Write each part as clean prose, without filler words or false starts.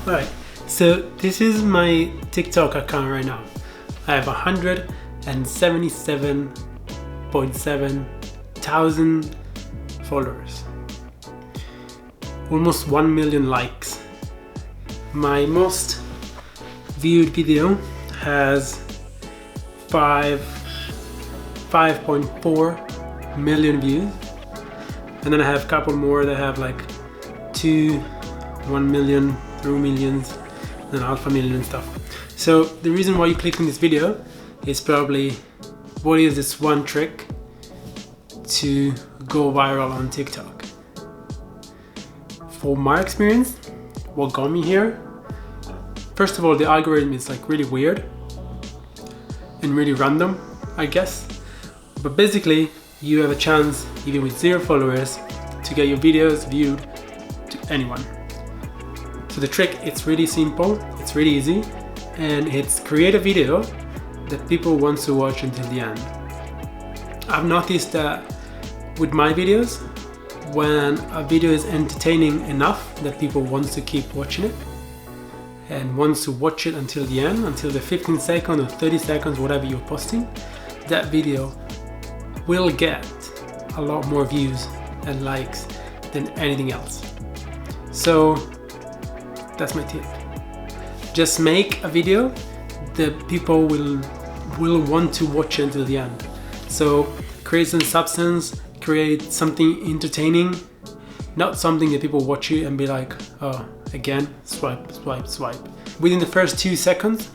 Alright, so this is my TikTok account right now. I have 177.7 thousand followers. Almost 1 million likes. My most viewed video has 5.4 million views. And then I have a couple more that have like 2, 1 million, 3 millions, and half a million and stuff. So the reason why you click on this video is probably, what is this one trick to go viral on TikTok? For my experience, what got me here, first of all, the algorithm is like really weird and really random, I guess. But basically, you have a chance, even with 0 followers, to get your videos viewed to anyone. So the trick, it's really simple, it's really easy, and it's create a video that people want to watch until the end. I've noticed that with my videos, when a video is entertaining enough that people want to keep watching it and wants to watch it until the end, until the 15 seconds or 30 seconds, whatever you're posting, that video will get a lot more views and likes than anything else. So that's my tip. Just make a video that people will want to watch until the end. So create some substance, create something entertaining, not something that people watch it and be like, oh, again, swipe, swipe, swipe. Within the first 2 seconds,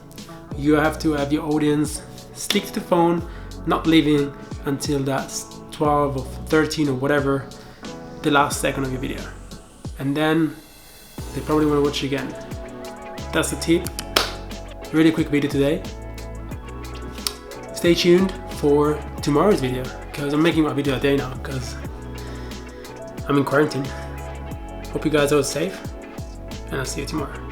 you have to have your audience stick to the phone, not leaving until that's 12 or 13 or whatever, the last second of your video. And then they probably want to watch it again. That's the tip. Really quick video today. Stay tuned for tomorrow's video, because I'm making my video a day now because I'm in quarantine. Hope you guys are safe, and I'll see you tomorrow.